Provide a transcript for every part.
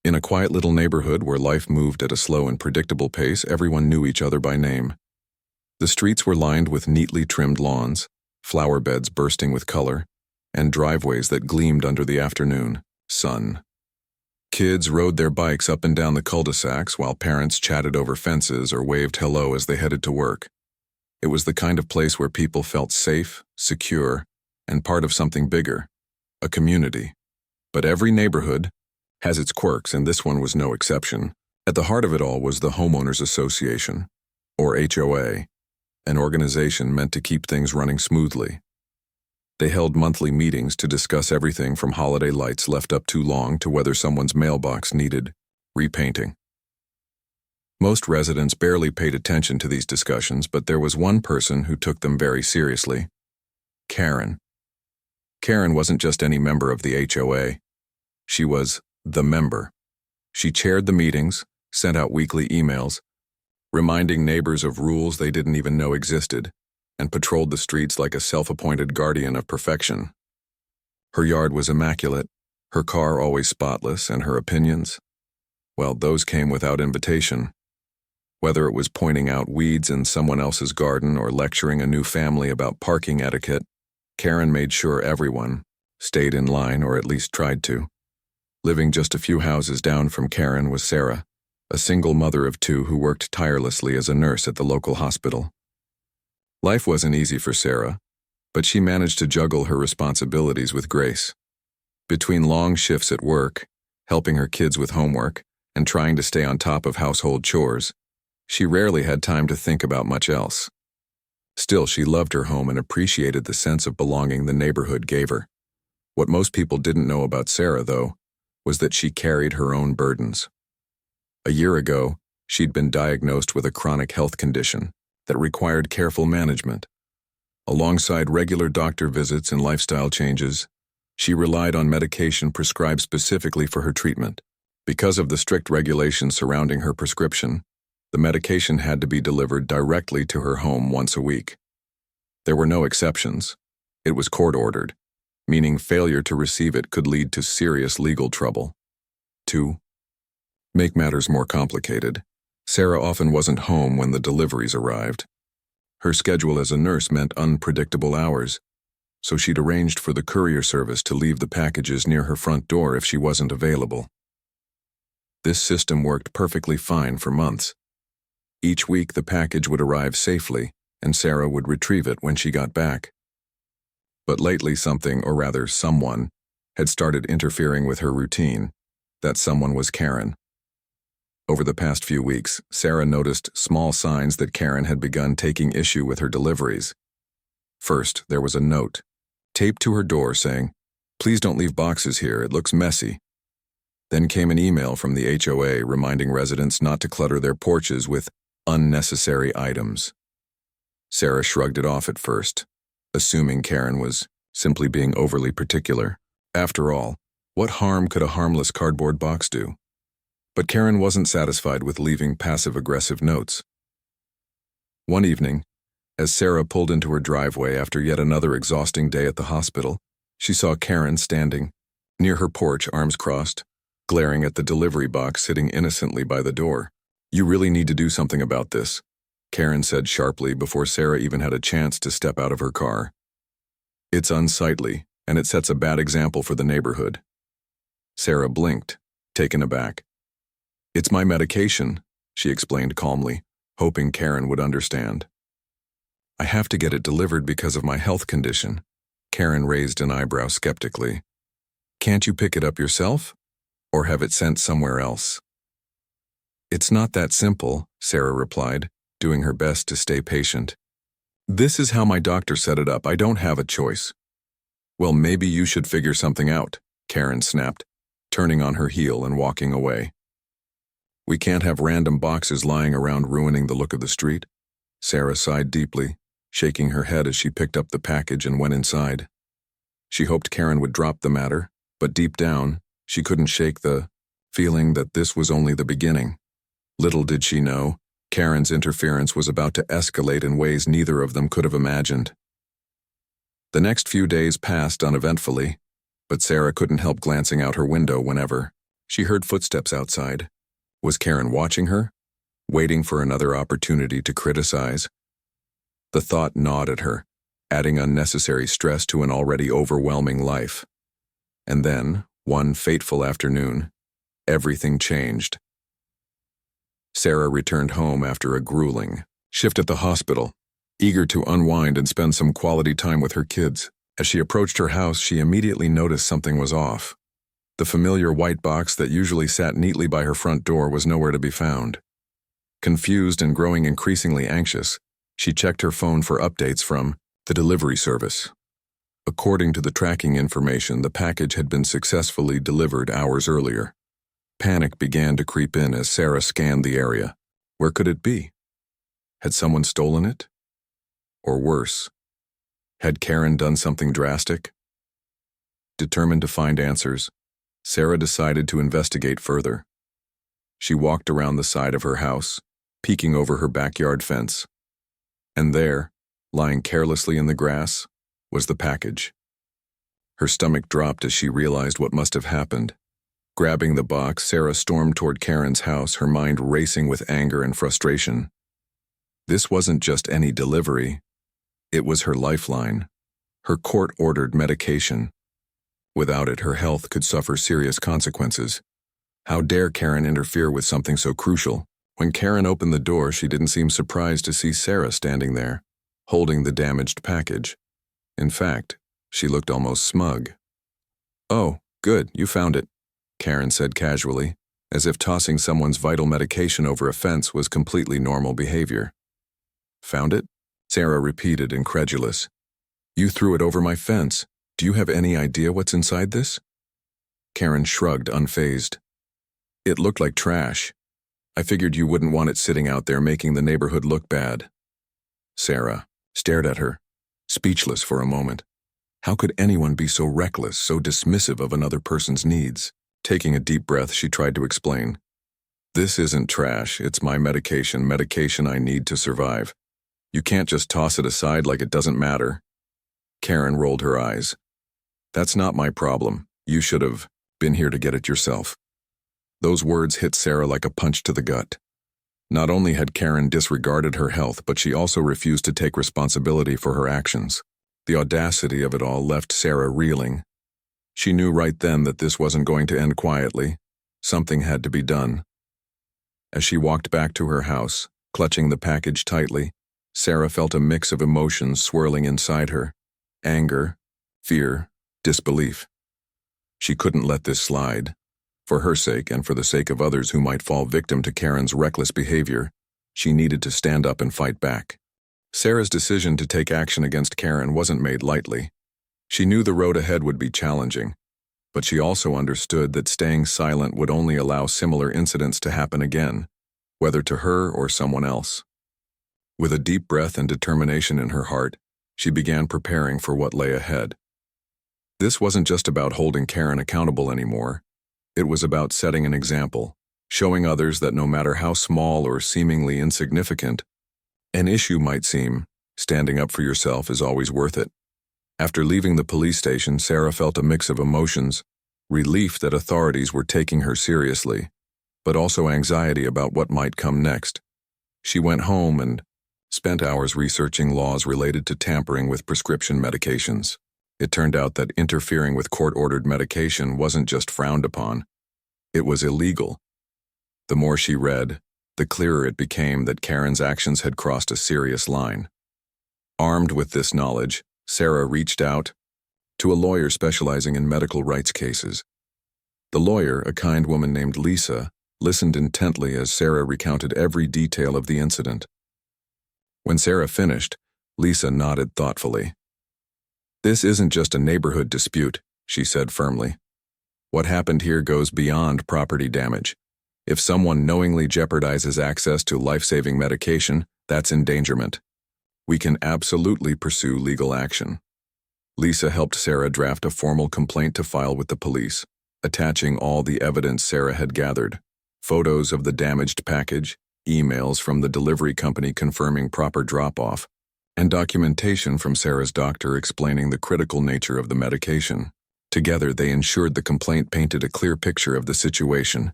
In a quiet little neighborhood where life moved at a slow and predictable pace, everyone knew each other by name. The streets were lined with neatly trimmed lawns, flower beds bursting with color, and driveways that gleamed under the afternoon sun. Kids rode their bikes up and down the cul-de-sacs while parents chatted over fences or waved hello as they headed to work. It was the kind of place where people felt safe, secure, and part of something bigger, a community. But every neighborhood has its quirks, and this one was no exception. At the heart of it all was the Homeowners Association, or HOA, an organization meant to keep things running smoothly. They held monthly meetings to discuss everything from holiday lights left up too long to whether someone's mailbox needed repainting. Most residents barely paid attention to these discussions, but there was one person who took them very seriously: Karen. Karen wasn't just any member of the HOA. She was the member. She chaired the meetings, sent out weekly emails, reminding neighbors of rules they didn't even know existed, and patrolled the streets like a self-appointed guardian of perfection. Her yard was immaculate, her car always spotless, and her opinions, well, those came without invitation. Whether it was pointing out weeds in someone else's garden or lecturing a new family about parking etiquette, Karen made sure everyone stayed in line, or at least tried to. Living just a few houses down from Karen was Sarah, a single mother of two who worked tirelessly as a nurse at the local hospital. Life wasn't easy for Sarah, but she managed to juggle her responsibilities with grace. Between long shifts at work, helping her kids with homework, and trying to stay on top of household chores, she rarely had time to think about much else. Still, she loved her home and appreciated the sense of belonging the neighborhood gave her. What most people didn't know about Sarah, though, was that she carried her own burdens. A year ago, she'd been diagnosed with a chronic health condition that required careful management. Alongside regular doctor visits and lifestyle changes, she relied on medication prescribed specifically for her treatment. Because of the strict regulations surrounding her prescription, the medication had to be delivered directly to her home once a week. There were no exceptions. It was court-ordered, meaning failure to receive it could lead to serious legal trouble. 2. Make matters more complicated, Sarah often wasn't home when the deliveries arrived. Her schedule as a nurse meant unpredictable hours, so she'd arranged for the courier service to leave the packages near her front door if she wasn't available. This system worked perfectly fine for months. Each week the package would arrive safely, and Sarah would retrieve it when she got back. But lately something, or rather someone, had started interfering with her routine. That someone was Karen. Over the past few weeks, Sarah noticed small signs that Karen had begun taking issue with her deliveries. First, there was a note taped to her door saying, "Please don't leave boxes here, it looks messy." Then came an email from the HOA reminding residents not to clutter their porches with unnecessary items. Sarah shrugged it off at first, assuming Karen was simply being overly particular. After all, what harm could a harmless cardboard box do? But Karen wasn't satisfied with leaving passive-aggressive notes. One evening, as Sarah pulled into her driveway after yet another exhausting day at the hospital, she saw Karen standing near her porch, arms crossed, glaring at the delivery box sitting innocently by the door. "You really need to do something about this," Karen said sharply before Sarah even had a chance to step out of her car. "It's unsightly, and it sets a bad example for the neighborhood." Sarah blinked, taken aback. "It's my medication," she explained calmly, hoping Karen would understand. "I have to get it delivered because of my health condition." Karen raised an eyebrow skeptically. "Can't you pick it up yourself? Or have it sent somewhere else?" "It's not that simple," Sarah replied, doing her best to stay patient. "This is how my doctor set it up. I don't have a choice." "Well, maybe you should figure something out," Karen snapped, turning on her heel and walking away. "We can't have random boxes lying around ruining the look of the street." Sarah sighed deeply, shaking her head as she picked up the package and went inside. She hoped Karen would drop the matter, but deep down, she couldn't shake the feeling that this was only the beginning. Little did she know, Karen's interference was about to escalate in ways neither of them could have imagined. The next few days passed uneventfully, but Sarah couldn't help glancing out her window whenever She heard footsteps outside. Was Karen watching her, waiting for another opportunity to criticize? The thought gnawed at her, adding unnecessary stress to an already overwhelming life. And then, one fateful afternoon, everything changed. Sarah returned home after a grueling shift at the hospital, eager to unwind and spend some quality time with her kids. As she approached her house, she immediately noticed something was off. The familiar white box that usually sat neatly by her front door was nowhere to be found. Confused and growing increasingly anxious, she checked her phone for updates from the delivery service. According to the tracking information, the package had been successfully delivered hours earlier. Panic began to creep in as Sarah scanned the area. Where could it be? Had someone stolen it? Or worse, had Karen done something drastic? Determined to find answers, Sarah decided to investigate further. She walked around the side of her house, peeking over her backyard fence. And there, lying carelessly in the grass, was the package. Her stomach dropped as she realized what must have happened. Grabbing the box, Sarah stormed toward Karen's house, her mind racing with anger and frustration. This wasn't just any delivery. It was her lifeline, her court-ordered medication. Without it, her health could suffer serious consequences. How dare Karen interfere with something so crucial? When Karen opened the door, she didn't seem surprised to see Sarah standing there, holding the damaged package. In fact, she looked almost smug. "Oh, good, you found it," Karen said casually, as if tossing someone's vital medication over a fence was completely normal behavior. "Found it?" Sarah repeated, incredulous. "You threw it over my fence. Do you have any idea what's inside this?" Karen shrugged, unfazed. "It looked like trash. I figured you wouldn't want it sitting out there making the neighborhood look bad." Sarah stared at her, speechless for a moment. How could anyone be so reckless, so dismissive of another person's needs? Taking a deep breath, she tried to explain. "This isn't trash, it's my medication I need to survive. You can't just toss it aside like it doesn't matter." Karen rolled her eyes. "That's not my problem. You should have been here to get it yourself." Those words hit Sarah like a punch to the gut. Not only had Karen disregarded her health, but she also refused to take responsibility for her actions. The audacity of it all left Sarah reeling. She knew right then that this wasn't going to end quietly. Something had to be done. As she walked back to her house, clutching the package tightly, Sarah felt a mix of emotions swirling inside her. Anger, fear, disbelief. She couldn't let this slide. For her sake and for the sake of others who might fall victim to Karen's reckless behavior, she needed to stand up and fight back. Sarah's decision to take action against Karen wasn't made lightly. She knew the road ahead would be challenging, but she also understood that staying silent would only allow similar incidents to happen again, whether to her or someone else. With a deep breath and determination in her heart, she began preparing for what lay ahead. This wasn't just about holding Karen accountable anymore. It was about setting an example, showing others that no matter how small or seemingly insignificant an issue might seem, standing up for yourself is always worth it. After leaving the police station, Sarah felt a mix of emotions, relief that authorities were taking her seriously, but also anxiety about what might come next. She went home and spent hours researching laws related to tampering with prescription medications. It turned out that interfering with court-ordered medication wasn't just frowned upon, it was illegal. The more she read, the clearer it became that Karen's actions had crossed a serious line. Armed with this knowledge, Sarah reached out to a lawyer specializing in medical rights cases. The lawyer, a kind woman named Lisa, listened intently as Sarah recounted every detail of the incident. When Sarah finished, Lisa nodded thoughtfully. "This isn't just a neighborhood dispute," she said firmly. "What happened here goes beyond property damage. If someone knowingly jeopardizes access to life-saving medication, that's endangerment. We can absolutely pursue legal action." Lisa helped Sarah draft a formal complaint to file with the police, attaching all the evidence Sarah had gathered: photos of the damaged package, emails from the delivery company confirming proper drop-off, and documentation from Sarah's doctor explaining the critical nature of the medication. Together, they ensured the complaint painted a clear picture of the situation,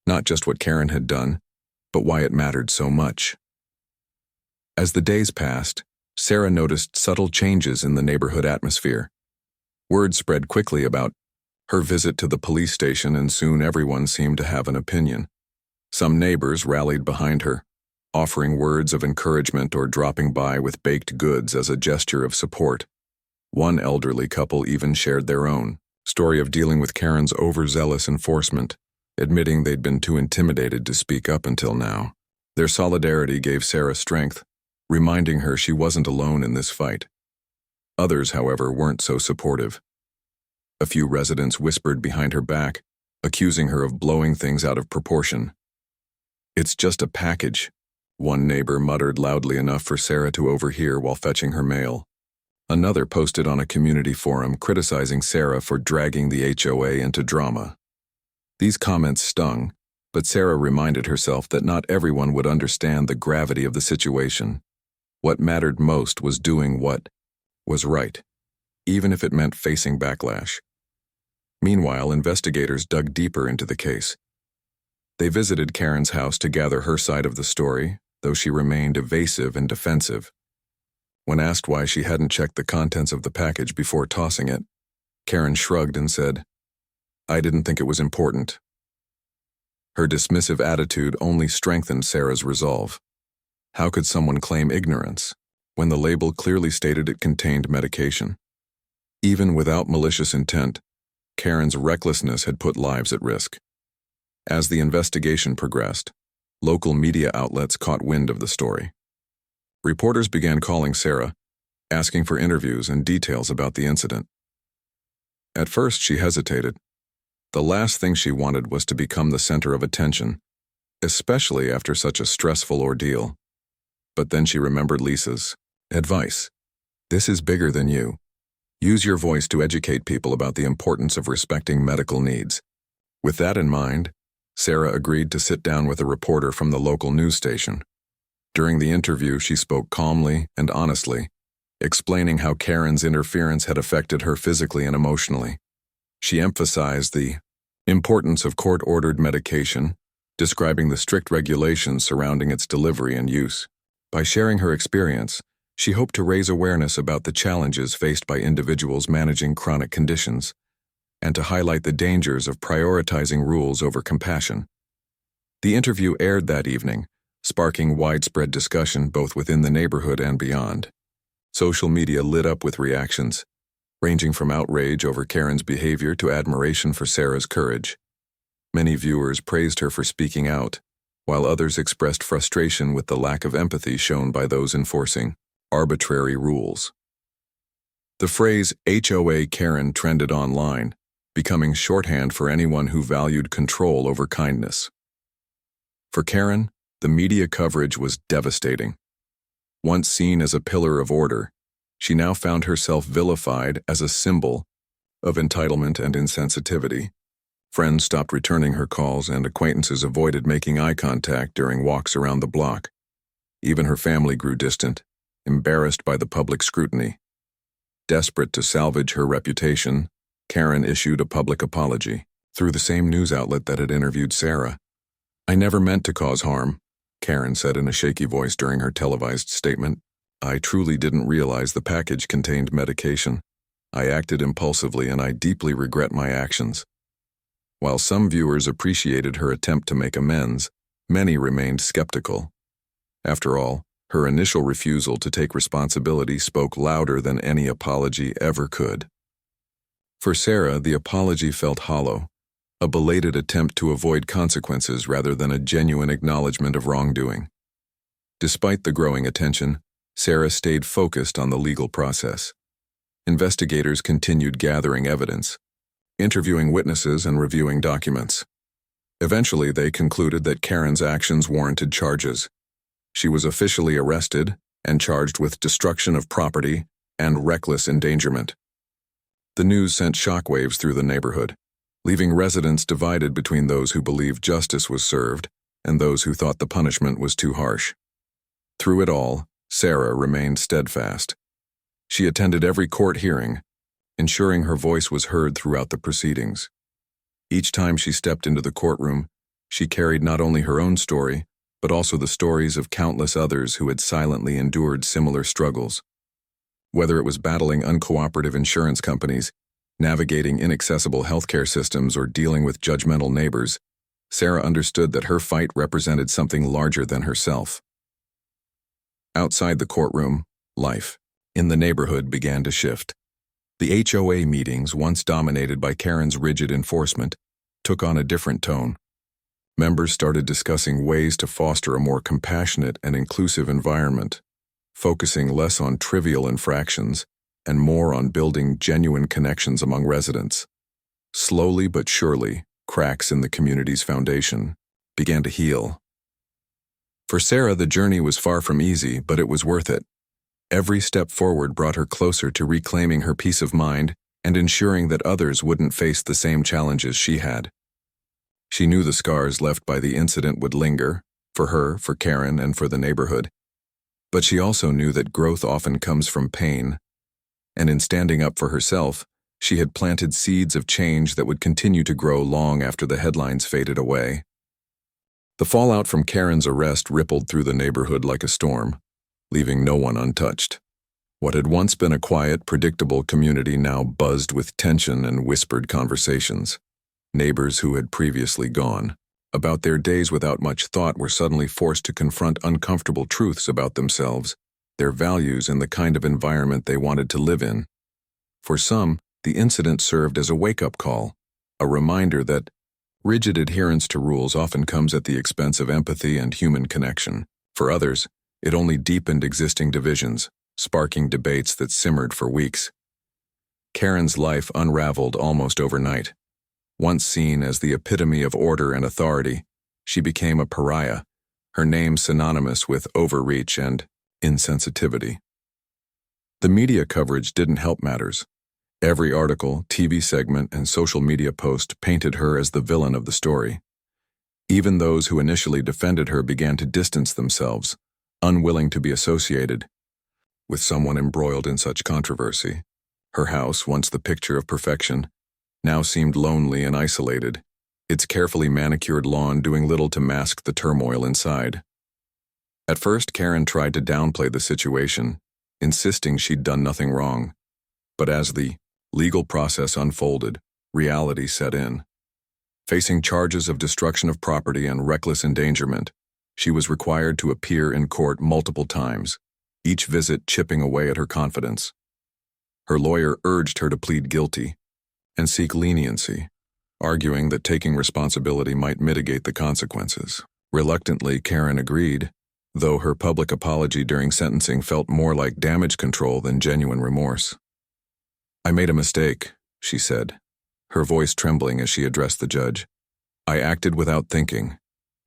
not just what Karen had done, but why it mattered so much. As the days passed, Sarah noticed subtle changes in the neighborhood atmosphere. Word spread quickly about her visit to the police station, and soon everyone seemed to have an opinion. Some neighbors rallied behind her, offering words of encouragement or dropping by with baked goods as a gesture of support. One elderly couple even shared their own story of dealing with Karen's overzealous enforcement, admitting they'd been too intimidated to speak up until now. Their solidarity gave Sarah strength, reminding her she wasn't alone in this fight. Others, however, weren't so supportive. A few residents whispered behind her back, accusing her of blowing things out of proportion. "It's just a package," one neighbor muttered loudly enough for Sarah to overhear while fetching her mail. Another posted on a community forum criticizing Sarah for dragging the HOA into drama. These comments stung, but Sarah reminded herself that not everyone would understand the gravity of the situation. What mattered most was doing what was right, even if it meant facing backlash. Meanwhile, investigators dug deeper into the case. They visited Karen's house to gather her side of the story, though she remained evasive and defensive. When asked why she hadn't checked the contents of the package before tossing it, Karen shrugged and said, "I didn't think it was important." Her dismissive attitude only strengthened Sarah's resolve. How could someone claim ignorance when the label clearly stated it contained medication? Even without malicious intent, Karen's recklessness had put lives at risk. As the investigation progressed, local media outlets caught wind of the story. Reporters began calling Sarah, asking for interviews and details about the incident. At first, she hesitated. The last thing she wanted was to become the center of attention, especially after such a stressful ordeal. But then she remembered Lisa's advice. "This is bigger than you. Use your voice to educate people about the importance of respecting medical needs." With that in mind, Sarah agreed to sit down with a reporter from the local news station. During the interview, she spoke calmly and honestly, explaining how Karen's interference had affected her physically and emotionally. She emphasized the importance of court-ordered medication, describing the strict regulations surrounding its delivery and use. By sharing her experience, she hoped to raise awareness about the challenges faced by individuals managing chronic conditions, and to highlight the dangers of prioritizing rules over compassion. The interview aired that evening, sparking widespread discussion both within the neighborhood and beyond. Social media lit up with reactions, ranging from outrage over Karen's behavior to admiration for Sarah's courage. Many viewers praised her for speaking out, while others expressed frustration with the lack of empathy shown by those enforcing arbitrary rules. The phrase HOA Karen trended online, becoming shorthand for anyone who valued control over kindness. For Karen, the media coverage was devastating. Once seen as a pillar of order, she now found herself vilified as a symbol of entitlement and insensitivity. Friends stopped returning her calls, and acquaintances avoided making eye contact during walks around the block. Even her family grew distant, embarrassed by the public scrutiny. Desperate to salvage her reputation, Karen issued a public apology through the same news outlet that had interviewed Sarah. "I never meant to cause harm," Karen said in a shaky voice during her televised statement. "I truly didn't realize the package contained medication. I acted impulsively, and I deeply regret my actions." While some viewers appreciated her attempt to make amends, many remained skeptical. After all, her initial refusal to take responsibility spoke louder than any apology ever could. For Sarah, the apology felt hollow, a belated attempt to avoid consequences rather than a genuine acknowledgement of wrongdoing. Despite the growing attention, Sarah stayed focused on the legal process. Investigators continued gathering evidence, interviewing witnesses and reviewing documents. Eventually, they concluded that Karen's actions warranted charges. She was officially arrested and charged with destruction of property and reckless endangerment. The news sent shockwaves through the neighborhood, leaving residents divided between those who believed justice was served and those who thought the punishment was too harsh. Through it all, Sarah remained steadfast. She attended every court hearing, ensuring her voice was heard throughout the proceedings. Each time she stepped into the courtroom, she carried not only her own story, but also the stories of countless others who had silently endured similar struggles. Whether it was battling uncooperative insurance companies, navigating inaccessible healthcare systems, or dealing with judgmental neighbors, Sarah understood that her fight represented something larger than herself. Outside the courtroom, life in the neighborhood began to shift. The HOA meetings, once dominated by Karen's rigid enforcement, took on a different tone. Members started discussing ways to foster a more compassionate and inclusive environment, focusing less on trivial infractions and more on building genuine connections among residents. Slowly but surely, cracks in the community's foundation began to heal. For Sarah, the journey was far from easy, but it was worth it. Every step forward brought her closer to reclaiming her peace of mind and ensuring that others wouldn't face the same challenges she had. She knew the scars left by the incident would linger, for her, for Karen, and for the neighborhood. But she also knew that growth often comes from pain, and in standing up for herself, she had planted seeds of change that would continue to grow long after the headlines faded away. The fallout from Karen's arrest rippled through the neighborhood like a storm, leaving no one untouched. What had once been a quiet, predictable community now buzzed with tension and whispered conversations. Neighbors who had previously gone about their days without much thought were suddenly forced to confront uncomfortable truths about themselves, their values, and the kind of environment they wanted to live in. For some, the incident served as a wake-up call, a reminder that rigid adherence to rules often comes at the expense of empathy and human connection. For others, it only deepened existing divisions, sparking debates that simmered for weeks. Karen's life unraveled almost overnight. Once seen as the epitome of order and authority, she became a pariah, her name synonymous with overreach and insensitivity. The media coverage didn't help matters. Every article, TV segment, and social media post painted her as the villain of the story. Even those who initially defended her began to distance themselves, unwilling to be associated with someone embroiled in such controversy. Her house, once the picture of perfection, now seemed lonely and isolated, its carefully manicured lawn doing little to mask the turmoil inside. At first, Karen tried to downplay the situation, insisting she'd done nothing wrong. But as the legal process unfolded, reality set in. Facing charges of destruction of property and reckless endangerment, she was required to appear in court multiple times, each visit chipping away at her confidence. Her lawyer urged her to plead guilty and seek leniency, arguing that taking responsibility might mitigate the consequences. Reluctantly, Karen agreed, though her public apology during sentencing felt more like damage control than genuine remorse. "I made a mistake," she said, her voice trembling as she addressed the judge. "I acted without thinking,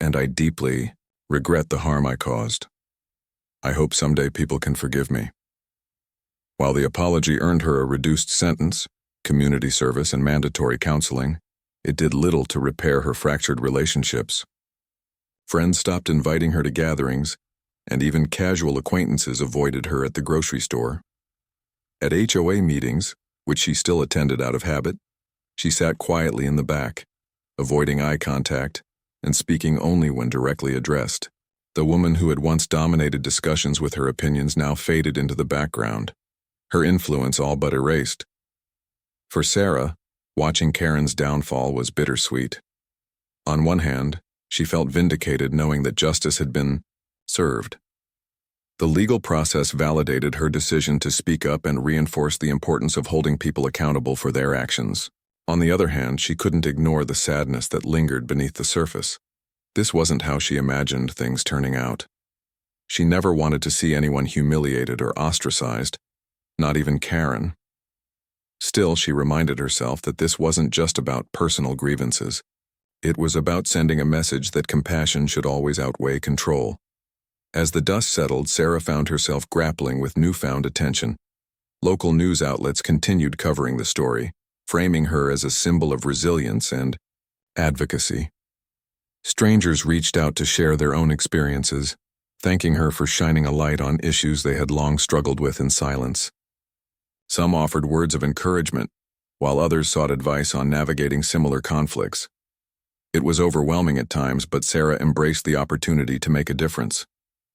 and I deeply regret the harm I caused. I hope someday people can forgive me." While the apology earned her a reduced sentence, community service, and mandatory counseling, it did little to repair her fractured relationships. Friends stopped inviting her to gatherings, and even casual acquaintances avoided her at the grocery store. At HOA meetings, which she still attended out of habit, she sat quietly in the back, avoiding eye contact and speaking only when directly addressed. The woman who had once dominated discussions with her opinions now faded into the background, her influence all but erased. For Sarah, watching Karen's downfall was bittersweet. On one hand, she felt vindicated knowing that justice had been served. The legal process validated her decision to speak up and reinforced the importance of holding people accountable for their actions. On the other hand, she couldn't ignore the sadness that lingered beneath the surface. This wasn't how she imagined things turning out. She never wanted to see anyone humiliated or ostracized, not even Karen. Still, she reminded herself that this wasn't just about personal grievances. It was about sending a message that compassion should always outweigh control. As the dust settled, Sarah found herself grappling with newfound attention. Local news outlets continued covering the story, framing her as a symbol of resilience and advocacy. Strangers reached out to share their own experiences, thanking her for shining a light on issues they had long struggled with in silence. Some offered words of encouragement, while others sought advice on navigating similar conflicts. It was overwhelming at times, but Sarah embraced the opportunity to make a difference.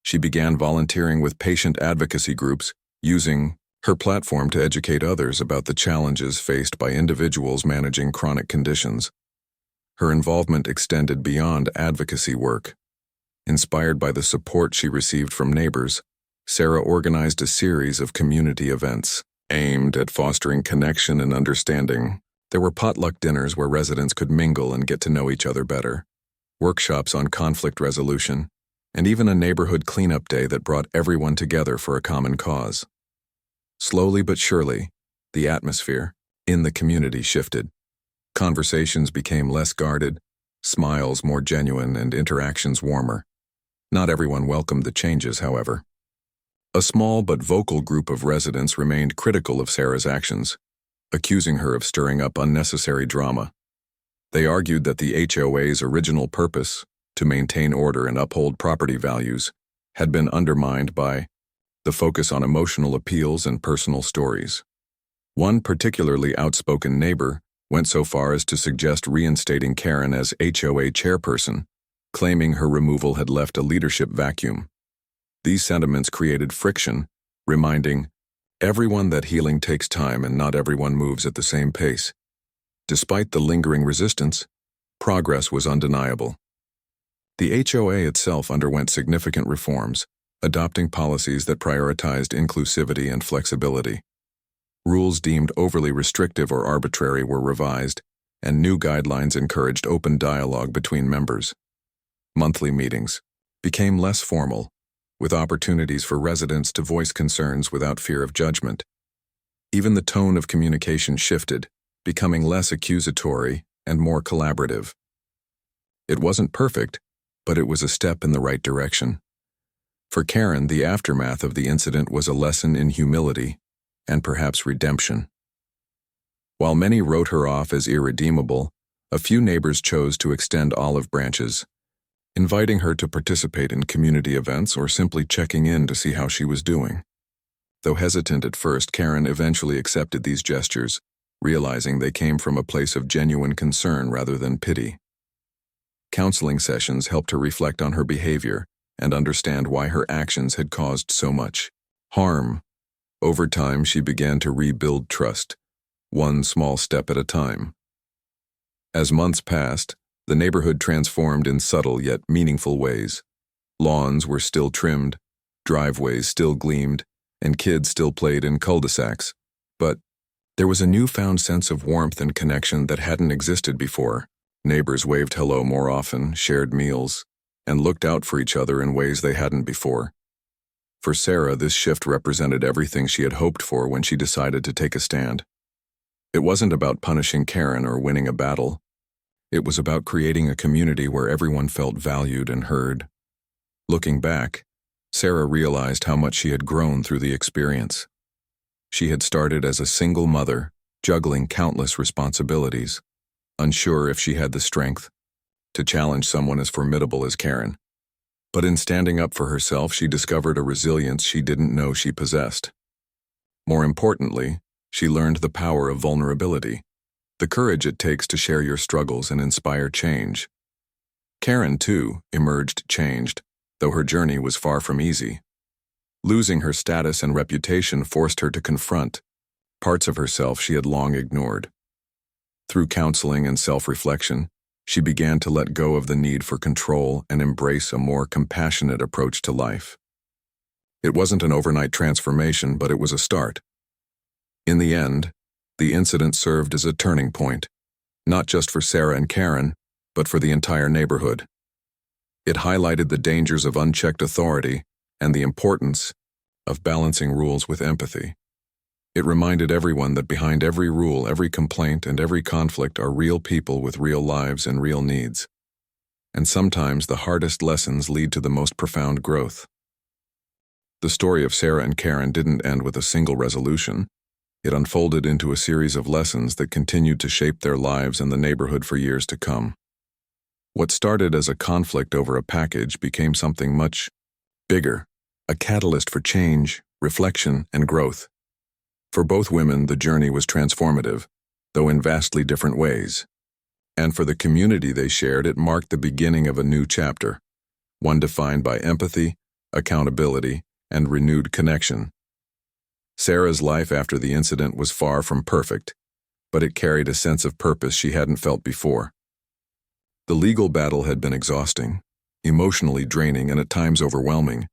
She began volunteering with patient advocacy groups, using her platform to educate others about the challenges faced by individuals managing chronic conditions. Her involvement extended beyond advocacy work. Inspired by the support she received from neighbors, Sarah organized a series of community events aimed at fostering connection and understanding. There were potluck dinners where residents could mingle and get to know each other better, workshops on conflict resolution, and even a neighborhood cleanup day that brought everyone together for a common cause. Slowly but surely, the atmosphere in the community shifted. Conversations became less guarded, smiles more genuine, and interactions warmer. Not everyone welcomed the changes, however. A small but vocal group of residents remained critical of Sarah's actions, accusing her of stirring up unnecessary drama. They argued that the HOA's original purpose, to maintain order and uphold property values, had been undermined by the focus on emotional appeals and personal stories. One particularly outspoken neighbor went so far as to suggest reinstating Karen as HOA chairperson, claiming her removal had left a leadership vacuum. These sentiments created friction, reminding everyone that healing takes time and not everyone moves at the same pace. Despite the lingering resistance, progress was undeniable. The HOA itself underwent significant reforms, adopting policies that prioritized inclusivity and flexibility. Rules deemed overly restrictive or arbitrary were revised, and new guidelines encouraged open dialogue between members. Monthly meetings became less formal, with opportunities for residents to voice concerns without fear of judgment. Even the tone of communication shifted, becoming less accusatory and more collaborative. It wasn't perfect, but it was a step in the right direction. For Karen, the aftermath of the incident was a lesson in humility and perhaps redemption. While many wrote her off as irredeemable, a few neighbors chose to extend olive branches, inviting her to participate in community events or simply checking in to see how she was doing. Though hesitant at first, Karen eventually accepted these gestures, realizing they came from a place of genuine concern rather than pity. Counseling sessions helped her reflect on her behavior and understand why her actions had caused so much harm. Over time, she began to rebuild trust, one small step at a time. As months passed, the neighborhood transformed in subtle yet meaningful ways. Lawns were still trimmed, driveways still gleamed, and kids still played in cul-de-sacs. But there was a newfound sense of warmth and connection that hadn't existed before. Neighbors waved hello more often, shared meals, and looked out for each other in ways they hadn't before. For Sarah, this shift represented everything she had hoped for when she decided to take a stand. It wasn't about punishing Karen or winning a battle. It was about creating a community where everyone felt valued and heard. Looking back, Sarah realized how much she had grown through the experience. She had started as a single mother, juggling countless responsibilities, unsure if she had the strength to challenge someone as formidable as Karen. But in standing up for herself, she discovered a resilience she didn't know she possessed. More importantly, she learned the power of vulnerability, the courage it takes to share your struggles and inspire change. Karen, too, emerged changed, though her journey was far from easy. Losing her status and reputation forced her to confront parts of herself she had long ignored. Through counseling and self-reflection, she began to let go of the need for control and embrace a more compassionate approach to life. It wasn't an overnight transformation, but it was a start. In the end, the incident served as a turning point, not just for Sarah and Karen, but for the entire neighborhood. It highlighted the dangers of unchecked authority and the importance of balancing rules with empathy. It reminded everyone that behind every rule, every complaint, and every conflict are real people with real lives and real needs. And sometimes the hardest lessons lead to the most profound growth. The story of Sarah and Karen didn't end with a single resolution. It unfolded into a series of lessons that continued to shape their lives and the neighborhood for years to come. What started as a conflict over a package became something much bigger, a catalyst for change, reflection, and growth. For both women, the journey was transformative, though in vastly different ways. And for the community they shared, it marked the beginning of a new chapter, one defined by empathy, accountability, and renewed connection. Sarah's life after the incident was far from perfect, but it carried a sense of purpose she hadn't felt before. The legal battle had been exhausting, emotionally draining, and at times overwhelming,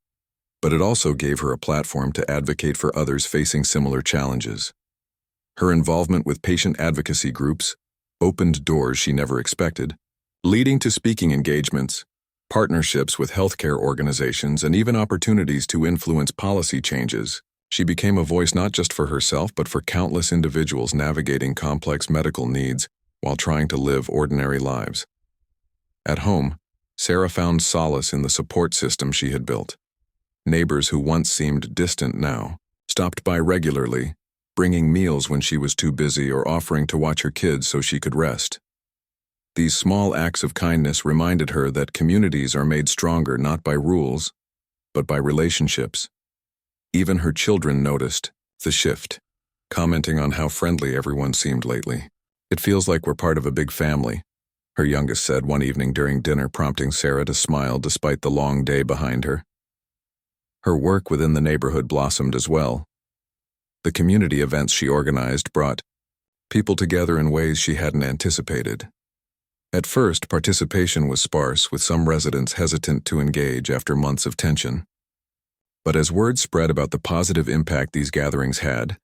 but it also gave her a platform to advocate for others facing similar challenges. Her involvement with patient advocacy groups opened doors she never expected, leading to speaking engagements, partnerships with healthcare organizations, and even opportunities to influence policy changes. She became a voice not just for herself but for countless individuals navigating complex medical needs while trying to live ordinary lives. At home, Sarah found solace in the support system she had built. Neighbors who once seemed distant now stopped by regularly, bringing meals when she was too busy or offering to watch her kids so she could rest. These small acts of kindness reminded her that communities are made stronger not by rules, but by relationships. Even her children noticed the shift, commenting on how friendly everyone seemed lately. "It feels like we're part of a big family," her youngest said one evening during dinner, prompting Sarah to smile despite the long day behind her. Her work within the neighborhood blossomed as well. The community events she organized brought people together in ways she hadn't anticipated. At first, participation was sparse, with some residents hesitant to engage after months of tension. But as word spread about the positive impact these gatherings had,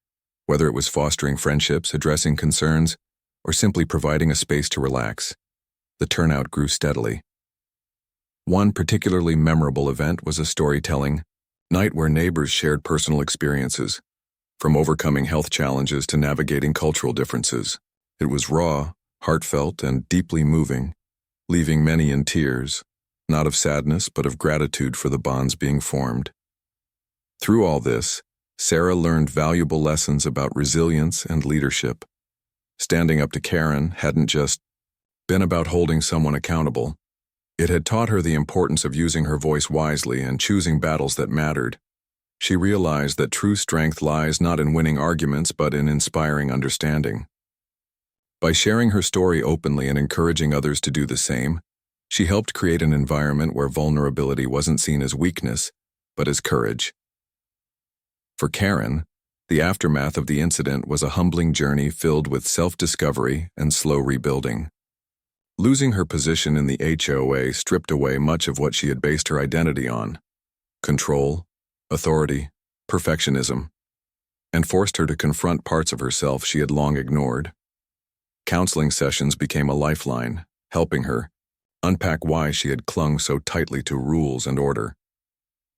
whether it was fostering friendships, addressing concerns, or simply providing a space to relax, the turnout grew steadily. One particularly memorable event was a storytelling night where neighbors shared personal experiences, from overcoming health challenges to navigating cultural differences. It was raw, heartfelt, and deeply moving, leaving many in tears, not of sadness but of gratitude for the bonds being formed. Through all this, Sarah learned valuable lessons about resilience and leadership. Standing up to Karen hadn't just been about holding someone accountable. It had taught her the importance of using her voice wisely and choosing battles that mattered. She realized that true strength lies not in winning arguments but in inspiring understanding. By sharing her story openly and encouraging others to do the same, she helped create an environment where vulnerability wasn't seen as weakness, but as courage. For Karen, the aftermath of the incident was a humbling journey filled with self-discovery and slow rebuilding. Losing her position in the HOA stripped away much of what she had based her identity on: control, authority, perfectionism, and forced her to confront parts of herself she had long ignored. Counseling sessions became a lifeline, helping her unpack why she had clung so tightly to rules and order.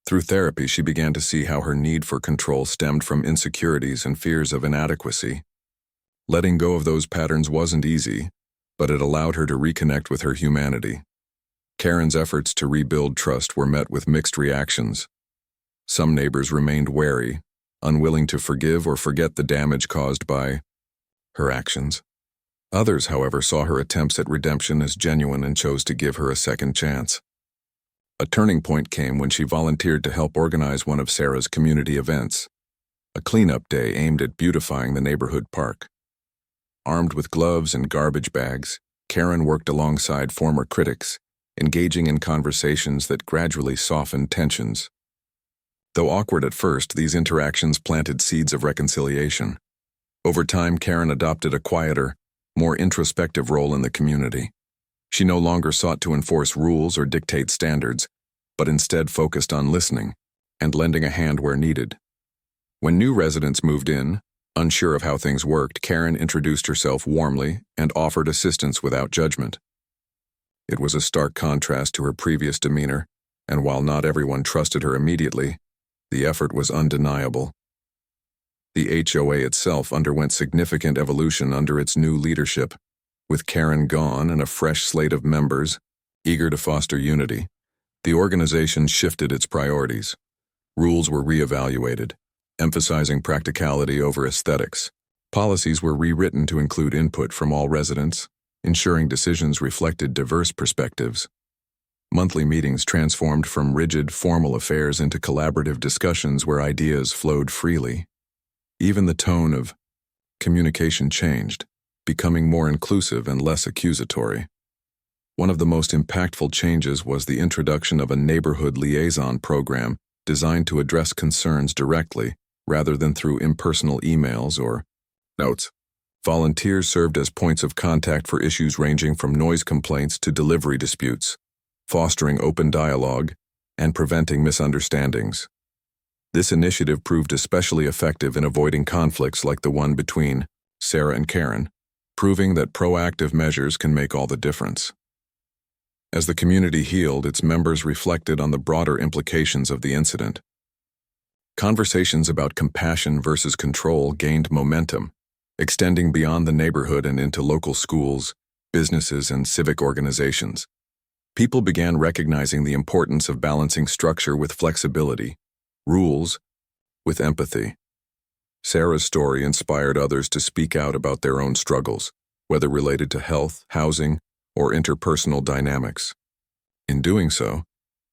Through therapy, she began to see how her need for control stemmed from insecurities and fears of inadequacy. Letting go of those patterns wasn't easy, but it allowed her to reconnect with her humanity. Karen's efforts to rebuild trust were met with mixed reactions. Some neighbors remained wary, unwilling to forgive or forget the damage caused by her actions. Others, however, saw her attempts at redemption as genuine and chose to give her a second chance. A turning point came when she volunteered to help organize one of Sarah's community events, a cleanup day aimed at beautifying the neighborhood park. Armed with gloves and garbage bags, Karen worked alongside former critics, engaging in conversations that gradually softened tensions. Though awkward at first, these interactions planted seeds of reconciliation. Over time, Karen adopted a quieter, more introspective role in the community. She no longer sought to enforce rules or dictate standards, but instead focused on listening and lending a hand where needed. When new residents moved in, unsure of how things worked, Karen introduced herself warmly and offered assistance without judgment. It was a stark contrast to her previous demeanor, and while not everyone trusted her immediately, the effort was undeniable. The HOA itself underwent significant evolution under its new leadership, with Karen gone and a fresh slate of members eager to foster unity. The organization shifted its priorities. Rules were reevaluated, emphasizing practicality over aesthetics. Policies were rewritten to include input from all residents, ensuring decisions reflected diverse perspectives. Monthly meetings transformed from rigid, formal affairs into collaborative discussions where ideas flowed freely. Even the tone of communication changed, becoming more inclusive and less accusatory. One of the most impactful changes was the introduction of a neighborhood liaison program designed to address concerns directly, rather than through impersonal emails or notes. Volunteers served as points of contact for issues ranging from noise complaints to delivery disputes, fostering open dialogue and preventing misunderstandings. This initiative proved especially effective in avoiding conflicts like the one between Sarah and Karen, proving that proactive measures can make all the difference. As the community healed, its members reflected on the broader implications of the incident. Conversations about compassion versus control gained momentum, extending beyond the neighborhood and into local schools, businesses, and civic organizations. People began recognizing the importance of balancing structure with flexibility, rules with empathy. Sarah's story inspired others to speak out about their own struggles, whether related to health, housing, or interpersonal dynamics. In doing so,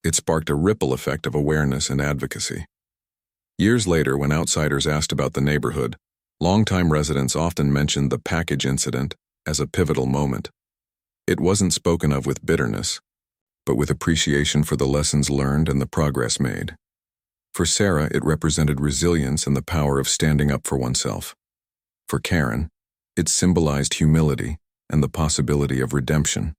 it sparked a ripple effect of awareness and advocacy. Years later, when outsiders asked about the neighborhood, longtime residents often mentioned the package incident as a pivotal moment. It wasn't spoken of with bitterness, but with appreciation for the lessons learned and the progress made. For Sarah, it represented resilience and the power of standing up for oneself. For Karen, it symbolized humility and the possibility of redemption.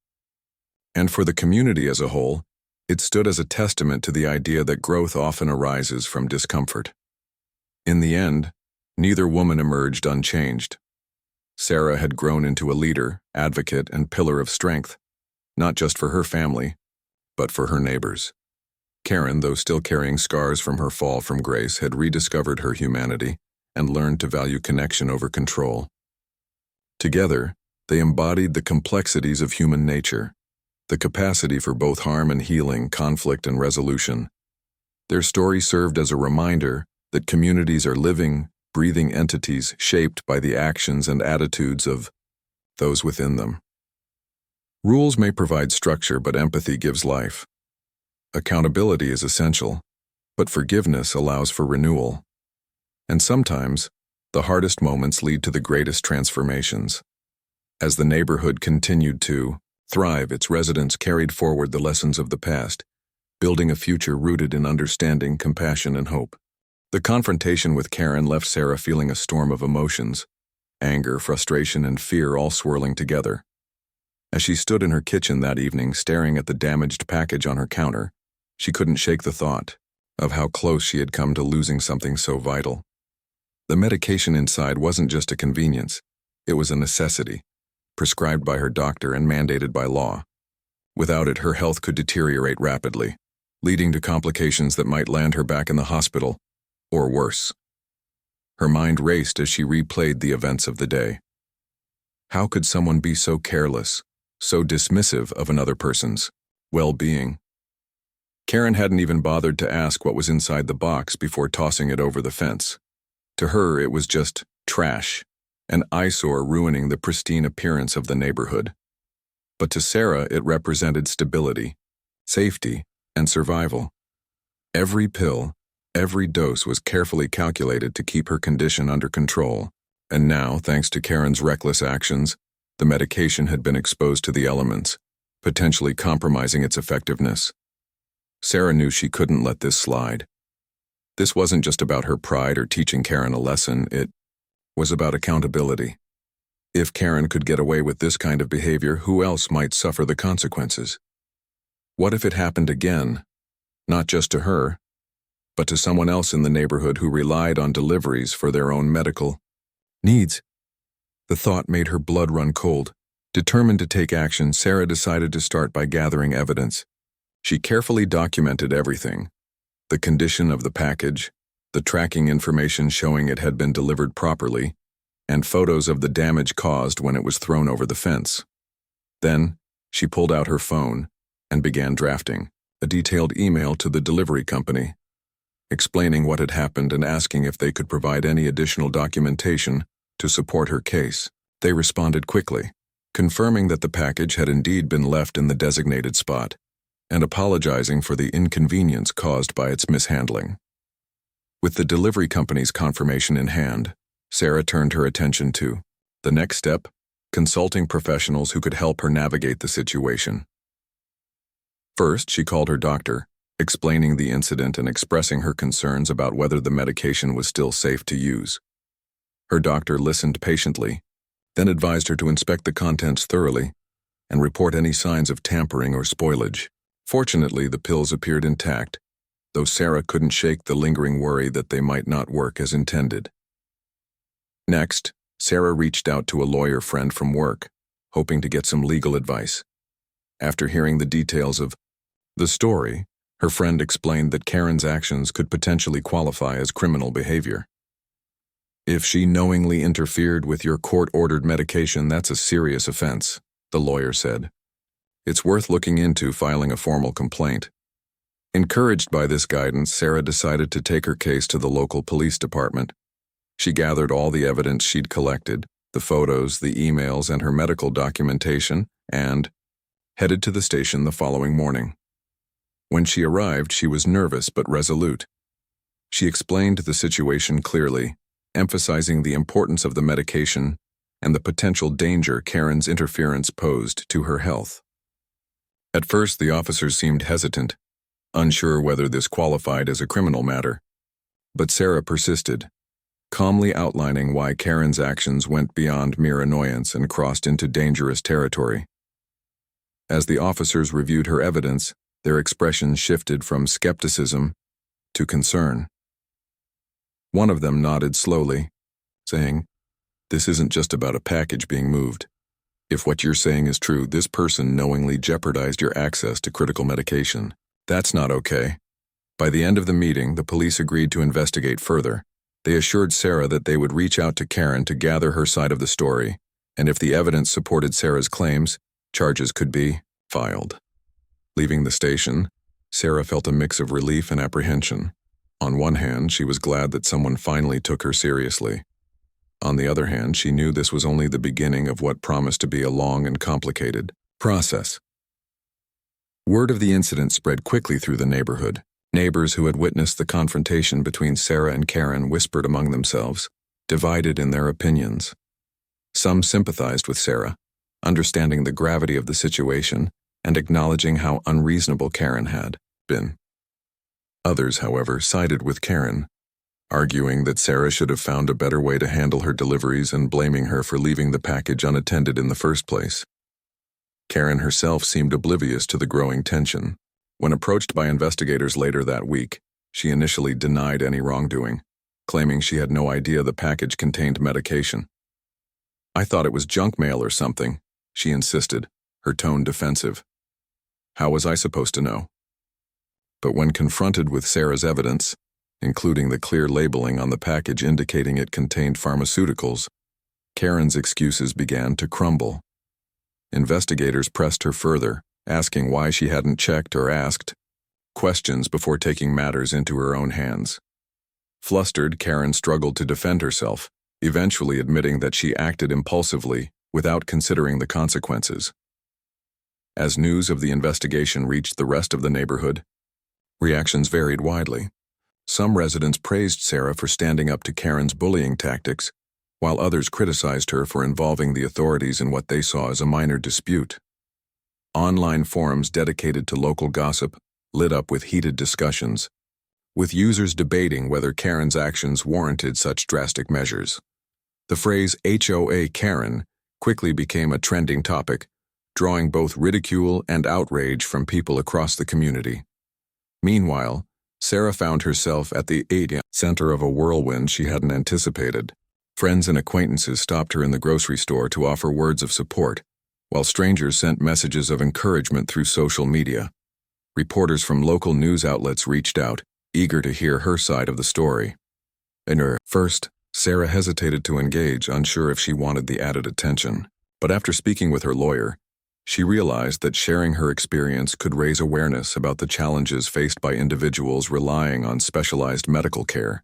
And for the community as a whole, it stood as a testament to the idea that growth often arises from discomfort. In the end, neither woman emerged unchanged. Sarah had grown into a leader, advocate, and pillar of strength, not just for her family, but for her neighbors. Karen, though still carrying scars from her fall from grace, had rediscovered her humanity and learned to value connection over control. Together, they embodied the complexities of human nature, the capacity for both harm and healing, conflict and resolution. Their story served as a reminder that communities are living, breathing entities shaped by the actions and attitudes of those within them. Rules may provide structure, but empathy gives life. Accountability is essential, but forgiveness allows for renewal. And sometimes, the hardest moments lead to the greatest transformations. As the neighborhood continued to thrive, its residents carried forward the lessons of the past, building a future rooted in understanding, compassion, and hope. The confrontation with Karen left Sarah feeling a storm of emotions, anger, frustration, and fear all swirling together. As she stood in her kitchen that evening, staring at the damaged package on her counter, she couldn't shake the thought of how close she had come to losing something so vital. The medication inside wasn't just a convenience, it was a necessity, prescribed by her doctor and mandated by law. Without it, her health could deteriorate rapidly, leading to complications that might land her back in the hospital, or worse. Her mind raced as she replayed the events of the day. How could someone be so careless, so dismissive of another person's well-being? Karen hadn't even bothered to ask what was inside the box before tossing it over the fence. To her, it was just trash, an eyesore ruining the pristine appearance of the neighborhood. But to Sarah, it represented stability, safety, and survival. Every pill, every dose was carefully calculated to keep her condition under control. And now, thanks to Karen's reckless actions, the medication had been exposed to the elements, potentially compromising its effectiveness. Sarah knew she couldn't let this slide. This wasn't just about her pride or teaching Karen a lesson, it was about accountability. If Karen could get away with this kind of behavior, who else might suffer the consequences? What if it happened again, not just to her, but to someone else in the neighborhood who relied on deliveries for their own medical needs? The thought made her blood run cold. Determined to take action, Sarah decided to start by gathering evidence. She carefully documented everything: the condition of the package, the tracking information showing it had been delivered properly, and photos of the damage caused when it was thrown over the fence. Then, she pulled out her phone and began drafting a detailed email to the delivery company, explaining what had happened and asking if they could provide any additional documentation to support her case. They responded quickly, confirming that the package had indeed been left in the designated spot, and apologizing for the inconvenience caused by its mishandling. With the delivery company's confirmation in hand, Sarah turned her attention to the next step, consulting professionals who could help her navigate the situation. First, she called her doctor, explaining the incident and expressing her concerns about whether the medication was still safe to use. Her doctor listened patiently, then advised her to inspect the contents thoroughly and report any signs of tampering or spoilage. Fortunately, the pills appeared intact, though Sarah couldn't shake the lingering worry that they might not work as intended. Next, Sarah reached out to a lawyer friend from work, hoping to get some legal advice. After hearing the details of the story, her friend explained that Karen's actions could potentially qualify as criminal behavior. If she knowingly interfered with your court-ordered medication, that's a serious offense, the lawyer said. It's worth looking into filing a formal complaint. Encouraged by this guidance, Sarah decided to take her case to the local police department. She gathered all the evidence she'd collected, the photos, the emails, and her medical documentation, and headed to the station the following morning. When she arrived, she was nervous but resolute. She explained the situation clearly, emphasizing the importance of the medication and the potential danger Karen's interference posed to her health. At first, the officers seemed hesitant, unsure whether this qualified as a criminal matter. But Sarah persisted, calmly outlining why Karen's actions went beyond mere annoyance and crossed into dangerous territory. As the officers reviewed her evidence, their expressions shifted from skepticism to concern. One of them nodded slowly, saying, "This isn't just about a package being moved. If what you're saying is true, this person knowingly jeopardized your access to critical medication. That's not okay." By the end of the meeting, the police agreed to investigate further. They assured Sarah that they would reach out to Karen to gather her side of the story, and if the evidence supported Sarah's claims, charges could be filed. Leaving the station, Sarah felt a mix of relief and apprehension. On one hand, she was glad that someone finally took her seriously. On the other hand, she knew this was only the beginning of what promised to be a long and complicated process. Word of the incident spread quickly through the neighborhood. Neighbors who had witnessed the confrontation between Sarah and Karen whispered among themselves, divided in their opinions. Some sympathized with Sarah, understanding the gravity of the situation and acknowledging how unreasonable Karen had been. Others, however, sided with Karen, arguing that Sarah should have found a better way to handle her deliveries and blaming her for leaving the package unattended in the first place. Karen herself seemed oblivious to the growing tension. When approached by investigators later that week, she initially denied any wrongdoing, claiming she had no idea the package contained medication. "I thought it was junk mail or something," she insisted, her tone defensive. "How was I supposed to know?" But when confronted with Sarah's evidence, including the clear labeling on the package indicating it contained pharmaceuticals, Karen's excuses began to crumble. Investigators pressed her further, asking why she hadn't checked or asked questions before taking matters into her own hands. Flustered, Karen struggled to defend herself, eventually admitting that she acted impulsively without considering the consequences. As news of the investigation reached the rest of the neighborhood, reactions varied widely. Some residents praised Sarah for standing up to Karen's bullying tactics, while others criticized her for involving the authorities in what they saw as a minor dispute. Online forums dedicated to local gossip lit up with heated discussions, with users debating whether Karen's actions warranted such drastic measures. The phrase HOA Karen quickly became a trending topic, drawing both ridicule and outrage from people across the community. Meanwhile, Sarah found herself at the center of a whirlwind she hadn't anticipated. Friends and acquaintances stopped her in the grocery store to offer words of support, while strangers sent messages of encouragement through social media. Reporters from local news outlets reached out, eager to hear her side of the story. At first, Sarah hesitated to engage, unsure if she wanted the added attention. But after speaking with her lawyer, she realized that sharing her experience could raise awareness about the challenges faced by individuals relying on specialized medical care.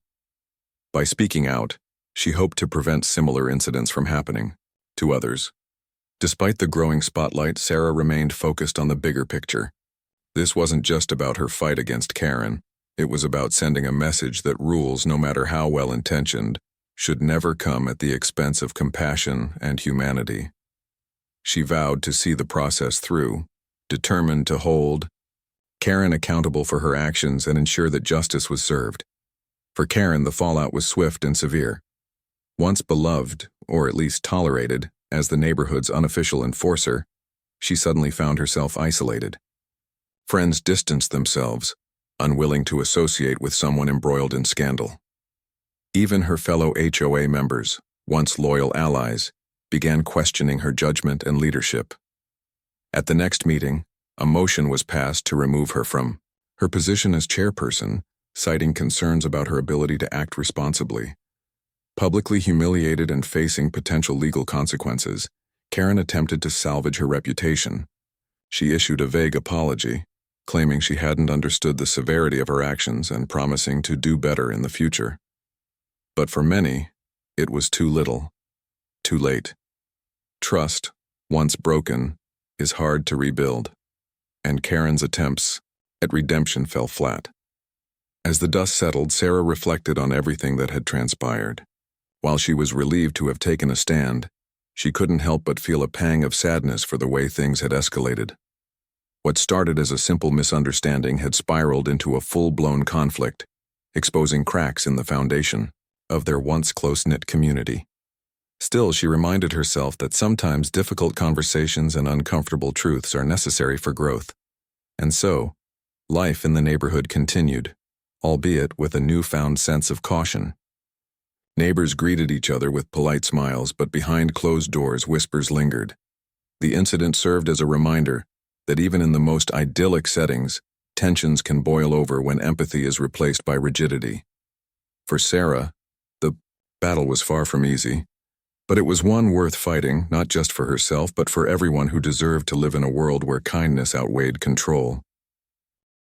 By speaking out, she hoped to prevent similar incidents from happening to others. Despite the growing spotlight, Sarah remained focused on the bigger picture. This wasn't just about her fight against Karen. It was about sending a message that rules, no matter how well-intentioned, should never come at the expense of compassion and humanity. She vowed to see the process through, determined to hold Karen accountable for her actions and ensure that justice was served. For Karen, the fallout was swift and severe. Once beloved, or at least tolerated, as the neighborhood's unofficial enforcer, she suddenly found herself isolated. Friends distanced themselves, unwilling to associate with someone embroiled in scandal. Even her fellow HOA members, once loyal allies, began questioning her judgment and leadership. At the next meeting, a motion was passed to remove her from her position as chairperson, citing concerns about her ability to act responsibly. Publicly humiliated and facing potential legal consequences, Karen attempted to salvage her reputation. She issued a vague apology, claiming she hadn't understood the severity of her actions and promising to do better in the future. But for many, it was too little, too late. Trust, once broken, is hard to rebuild, and Karen's attempts at redemption fell flat. As the dust settled, Sarah reflected on everything that had transpired. While she was relieved to have taken a stand, she couldn't help but feel a pang of sadness for the way things had escalated. What started as a simple misunderstanding had spiraled into a full-blown conflict, exposing cracks in the foundation of their once close-knit community. Still, she reminded herself that sometimes difficult conversations and uncomfortable truths are necessary for growth. And so, life in the neighborhood continued, albeit with a newfound sense of caution. Neighbors greeted each other with polite smiles, but behind closed doors, whispers lingered. The incident served as a reminder that even in the most idyllic settings, tensions can boil over when empathy is replaced by rigidity. For Sarah, the battle was far from easy, but it was one worth fighting, not just for herself, but for everyone who deserved to live in a world where kindness outweighed control.